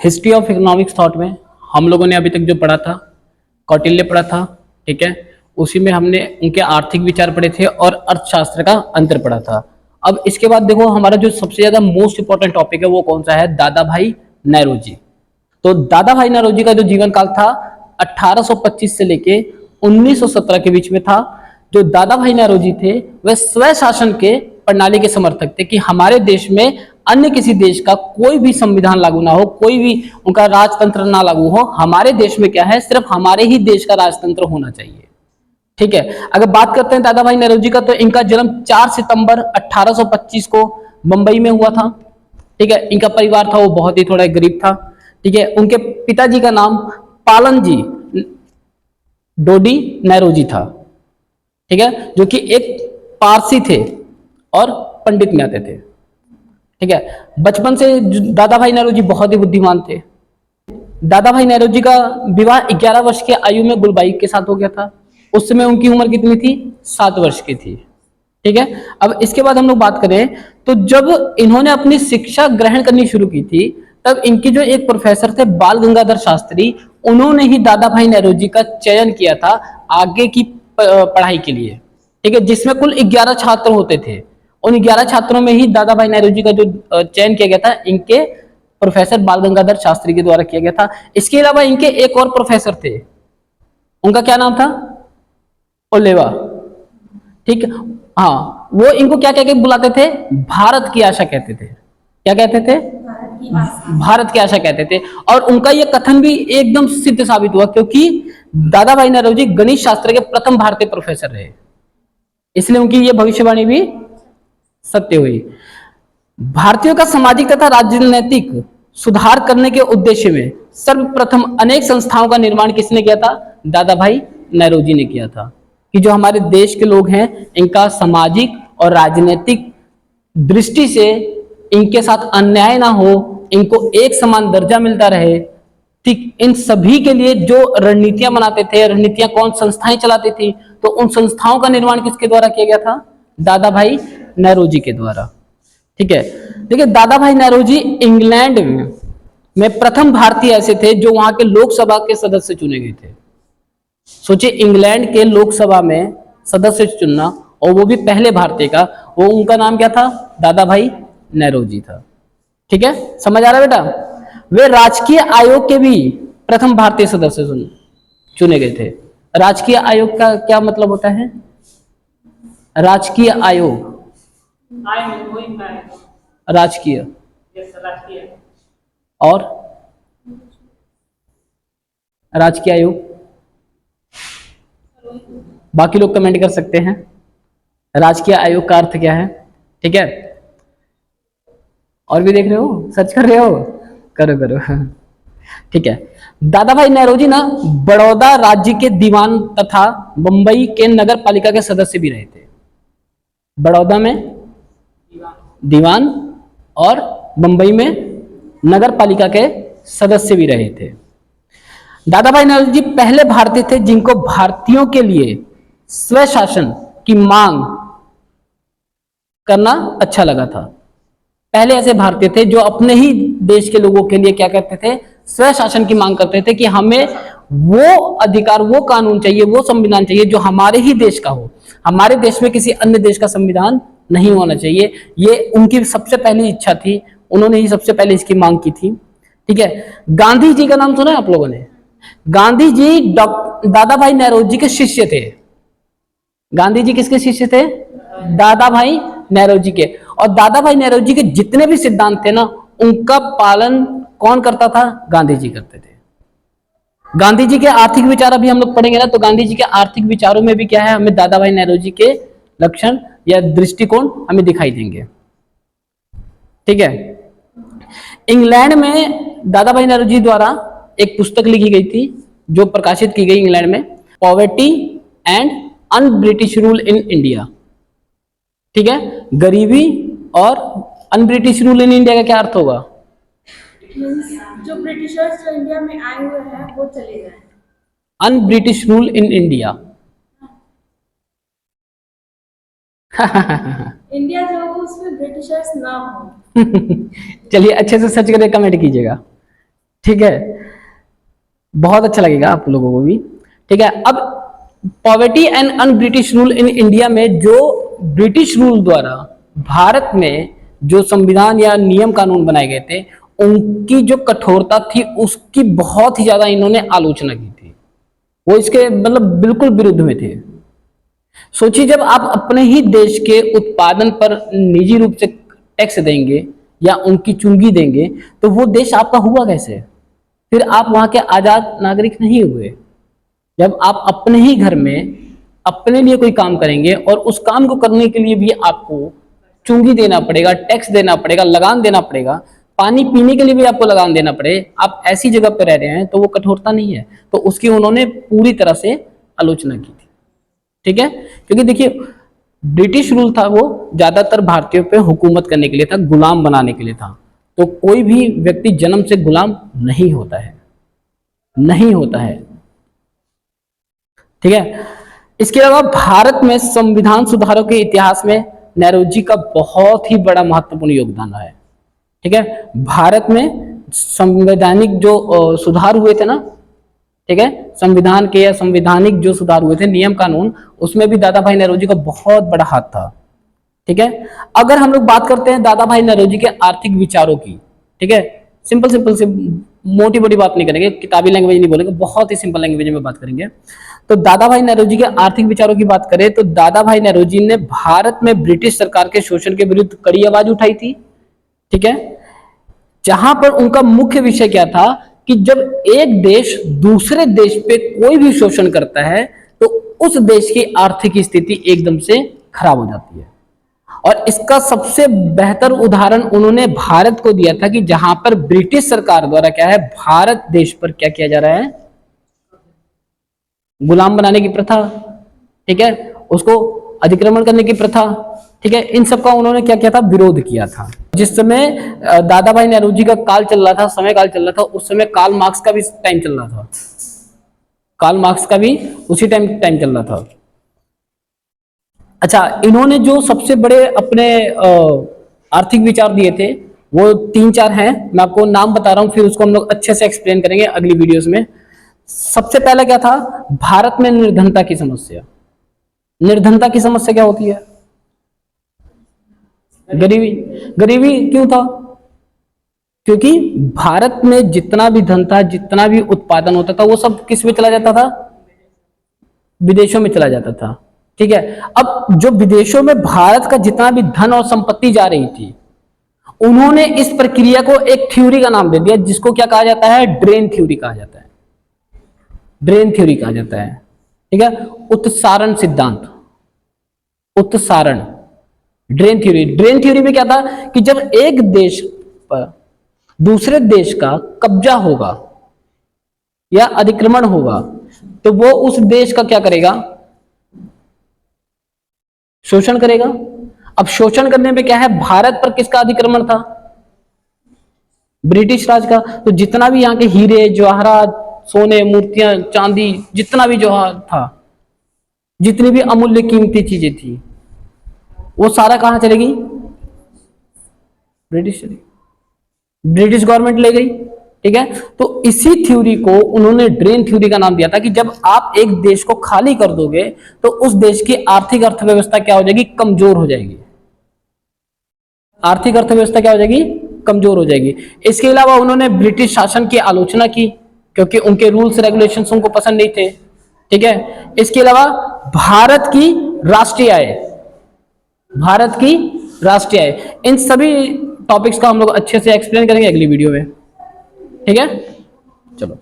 History of economics thought में हम लोगों ने अभी तक जो पढ़ा था, कौटिल्य पढ़ा था, ठीक है। उसी में हमने उनके आर्थिक विचार पढ़े थे और अर्थशास्त्र का अंतर पढ़ा था। अब इसके बाद देखो हमारा जो सबसे ज्यादा मोस्ट इंपॉर्टेंट टॉपिक है वो कौन सा है, दादा भाई नौरोजी। तो दादा भाई नौरोजी का जो जीवन काल था 1825 से लेके 1917 के बीच में था। जो दादा भाई नौरोजी थे वह स्वशासन के प्रणाली के समर्थक थे कि हमारे देश में अन्य किसी देश का कोई भी संविधान लागू ना हो, कोई भी उनका राजतंत्र ना लागू हो, हमारे देश में क्या है सिर्फ हमारे ही देश का राजतंत्र होना चाहिए, ठीक है। अगर बात करते हैं दादा भाई नौरोजी का, तो इनका जन्म 4 सितंबर 1825 को मुंबई में हुआ था, ठीक है। इनका परिवार था वो बहुत ही थोड़ा गरीब था, ठीक है। उनके पिताजी का नाम पालन जी डोडी नौरोजी था, ठीक है, जो कि एक पारसी थे और पंडित में आते थे, ठीक है। बचपन से दादा भाई नौरोजी बहुत ही बुद्धिमान थे। दादा भाई नौरोजी का विवाह 11 वर्ष की आयु में गुलबाई के साथ हो गया था। उस समय उनकी उम्र कितनी थी, 7 वर्ष की थी, ठीक है। अब इसके बाद हम लोग बात करें तो जब इन्होंने अपनी शिक्षा ग्रहण करनी शुरू की थी तब इनकी जो एक प्रोफेसर थे बाल गंगाधर शास्त्री, उन्होंने ही दादा भाई नौरोजी का चयन किया था आगे की पढ़ाई के लिए, ठीक है, जिसमें कुल 11 छात्र होते थे। उन 11 छात्रों में ही दादा भाई नौरोजी का जो चयन किया गया था इनके प्रोफेसर बाल गंगाधर शास्त्री के द्वारा किया गया था। इसके अलावा इनके एक और प्रोफेसर थे, उनका क्या नाम था, ओलेवा, ठीक है। हाँ, वो इनको क्या कह के बुलाते थे, भारत की आशा कहते थे। क्या कहते थे, भारत की आशा कहते थे। और उनका ये कथन भी एकदम सिद्ध साबित हुआ क्योंकि दादा भाई नौरोजी गणित शास्त्र के प्रथम भारतीय प्रोफेसर रहे, इसलिए उनकी ये भविष्यवाणी भी सत्य हुई। भारतीयों का सामाजिक तथा राजनीतिक सुधार करने के उद्देश्य में सर्वप्रथम अनेक संस्थाओं का निर्माण किसने किया था, दादा भाई नौरोजी ने किया था, कि जो हमारे देश के लोग हैं इनका सामाजिक और राजनीतिक दृष्टि से इनके साथ अन्याय ना हो, इनको एक समान दर्जा मिलता रहे, ठीक, इन सभी के लिए जो रणनीतियां बनाते थे, रणनीतियां कौन संस्थाएं चलाती थी, तो उन संस्थाओं का निर्माण किसके द्वारा किया गया था, दादा भाई नौरोजी के द्वारा, ठीक है। देखिए दादा भाई नौरोजी इंग्लैंड में प्रथम भारतीय ऐसे थे जो वहां के लोकसभा के सदस्य चुने गए थे। सोचिए इंग्लैंड के लोकसभा में सदस्य चुनना, और वो भी पहले भारतीय का, वो उनका नाम क्या था, दादा भाई नौरोजी था, ठीक है। समझ आ रहा है बेटा। वे राजकीय आयोग के भी प्रथम भारतीय सदस्य चुने गए थे। राजकीय आयोग का क्या मतलब होता है, राजकीय आयोग, राजकीय और राजकीय आयोग, बाकी लोग कमेंट कर सकते हैं राजकीय आयोग का अर्थ क्या है, ठीक है। और भी देख रहे हो, सर्च कर रहे हो, करो करो, ठीक है। दादा भाई नौरोजी ना बड़ौदा राज्य के दीवान तथा मुंबई के नगर पालिका के सदस्य भी रहे थे। बड़ौदा में दीवान और मुंबई में नगर पालिका के सदस्य भी रहे थे। दादा भाई नौरोजी पहले भारतीय थे जिनको भारतीयों के लिए स्वशासन की मांग करना अच्छा लगा था। पहले ऐसे भारतीय थे जो अपने ही देश के लोगों के लिए क्या करते थे, स्वशासन की मांग करते थे कि हमें वो अधिकार, वो कानून चाहिए, वो संविधान चाहिए जो हमारे ही देश का हो, हमारे देश में किसी अन्य देश का संविधान नहीं होना चाहिए। ये उनकी सबसे पहली इच्छा थी, उन्होंने ही सबसे पहले इसकी मांग की थी, ठीक है। गांधी जी का नाम सुना है आप लोगों ने, गांधी जी दादा भाई नौरोजी के शिष्य थे। गांधी जी किसके शिष्य थे, दादा भाई नौरोजी के। और दादा भाई नौरोजी के जितने भी सिद्धांत थे ना उनका पालन कौन करता था, गांधी जी करते थे। गांधी जी के आर्थिक विचार अभी हम लोग पढ़ेंगे ना, तो गांधी जी के आर्थिक विचारों में भी क्या है, हमें दादा भाई नौरोजी के लक्षण या दृष्टिकोण हमें दिखाई देंगे, ठीक है। इंग्लैंड में दादा भाई नौरोजी द्वारा एक पुस्तक लिखी गई थी जो प्रकाशित की गई इंग्लैंड में, poverty and un British rule in India, ठीक है। गरीबी और un British rule in India का क्या अर्थ होगा, जो ब्रिटिशर्स जो इंडिया में आए हुए हैं वो चले जाएं। Un British rule in India India जो हो उसमें ब्रिटिशर्स ना हो। चलिए अच्छे से सर्च करके कमेंट कीजिएगा। ठीक है, बहुत अच्छा लगेगा आप लोगों को भी। ठीक है, अब poverty and un British rule in India में जो ब्रिटिश रूल द्वारा भारत में जो संविधान या नियम कानून बनाए गए थे उनकी जो कठोरता थी उसकी बहुत ही ज्यादा इन्होंने आलोचना की थी। वो इसके मतलब बिल्कुल विरुद्ध में थे। सोचिए, जब आप अपने ही देश के उत्पादन पर निजी रूप से टैक्स देंगे या उनकी चुंगी देंगे तो वो देश आपका हुआ कैसे? फिर आप वहां के आजाद नागरिक नहीं हुए। जब आप अपने ही घर में अपने लिए कोई काम करेंगे और उस काम को करने के लिए भी आपको चुंगी देना पड़ेगा, टैक्स देना पड़ेगा, लगान देना पड़ेगा, पानी पीने के लिए भी आपको लगान देना पड़े, आप ऐसी जगह पर रह रहे हैं, तो वो कठोरता नहीं है। तो उसकी उन्होंने पूरी तरह से आलोचना की थी। ठीक है, क्योंकि देखिए ब्रिटिश रूल था वो ज्यादातर भारतीयों पे हुकूमत करने के लिए था, गुलाम बनाने के लिए था। तो कोई भी व्यक्ति जन्म से गुलाम नहीं होता है, नहीं होता है। ठीक है, इसके अलावा भारत में संविधान सुधारों के इतिहास में नेहरूजी का बहुत ही बड़ा महत्वपूर्ण योगदान है। ठीक है, भारत में संवैधानिक जो सुधार हुए थे ना, ठीक है, संविधान के या संवैधानिक जो सुधार हुए थे, नियम कानून, उसमें भी दादा भाई नौरोजी का बहुत बड़ा हाथ था। ठीक है, अगर हम लोग बात करते हैं दादा भाई नौरोजी के आर्थिक विचारों की, ठीक है, सिंपल सिंपल से, मोटी मोटी बात नहीं करेंगे, किताबी लैंग्वेज नहीं बोलेंगे, बहुत ही सिंपल लैंग्वेज में बात करेंगे। तो दादा भाई नौरोजी के आर्थिक विचारों की बात करें तो दादा भाई नौरोजी ने भारत में ब्रिटिश सरकार के शोषण के विरुद्ध कड़ी आवाज उठाई थी। ठीक है, जहां पर उनका मुख्य विषय क्या था कि जब एक देश दूसरे देश पे कोई भी शोषण करता है तो उस देश की आर्थिक स्थिति एकदम से खराब हो जाती है। और इसका सबसे बेहतर उदाहरण उन्होंने भारत को दिया था कि जहां पर ब्रिटिश सरकार द्वारा क्या है, भारत देश पर क्या किया जा रहा है, गुलाम बनाने की प्रथा, ठीक है, उसको अधिक्रमण करने की प्रथा, ठीक है, इन सब का उन्होंने क्या किया था, विरोध किया था। जिस समय दादा भाई नौरोजी का काल चल रहा था, समय काल चल रहा था, उस समय कार्ल मार्क्स का भी टाइम चल रहा था, कार्ल मार्क्स का भी उसी टाइम चल रहा था। अच्छा, इन्होंने जो सबसे बड़े अपने आर्थिक विचार दिए थे वो 3-4 हैं, मैं आपको नाम बता रहा हूं, फिर उसको हम लोग अच्छे से एक्सप्लेन करेंगे अगली वीडियोस में। सबसे पहला क्या था, भारत में निर्धनता की समस्या। निर्धनता की समस्या क्या होती है, गरीबी। गरीबी क्यों था, क्योंकि भारत में जितना भी धन था, जितना भी उत्पादन होता था, वो सब किस में चला जाता था, विदेशों में चला जाता था। ठीक है, अब जो विदेशों में भारत का जितना भी धन और संपत्ति जा रही थी, उन्होंने इस प्रक्रिया को एक थ्योरी का नाम दे दिया जिसको क्या कहा जाता है, ड्रेन थ्योरी कहा जाता है। ड्रेन थ्योरी कहा जाता है। ठीक है, उत्सारण सिद्धांत, उत्सारण, ड्रेन थ्योरी। ड्रेन थ्योरी में क्या था कि जब एक देश पर दूसरे देश का कब्जा होगा या अधिक्रमण होगा तो वो उस देश का क्या करेगा, शोषण करेगा। अब शोषण करने में क्या है, भारत पर किसका अधिक्रमण था, ब्रिटिश राज का। तो जितना भी यहाँ के हीरे जवाहरात, सोने, मूर्तियां, चांदी, जितना भी जवाहर था, जितनी भी अमूल्य कीमती चीजें थी, वो सारा कहां चलेगी, ब्रिटिश चलेगी, ब्रिटिश गवर्नमेंट ले गई। ठीक है, तो इसी थ्योरी को उन्होंने ड्रेन थ्योरी का नाम दिया था कि जब आप एक देश को खाली कर दोगे तो उस देश की आर्थिक अर्थव्यवस्था क्या हो जाएगी, कमजोर हो जाएगी। आर्थिक अर्थव्यवस्था क्या हो जाएगी, कमजोर हो जाएगी। इसके अलावा उन्होंने ब्रिटिश शासन की आलोचना की क्योंकि उनके रूल्स रेगुलेशंस उनको पसंद नहीं थे। ठीक है, इसके अलावा भारत की राष्ट्रीय आय, भारत की राष्ट्रीय आय, इन सभी टॉपिक्स का हम लोग अच्छे से एक्सप्लेन करेंगे अगली वीडियो में। ठीक है, चलो।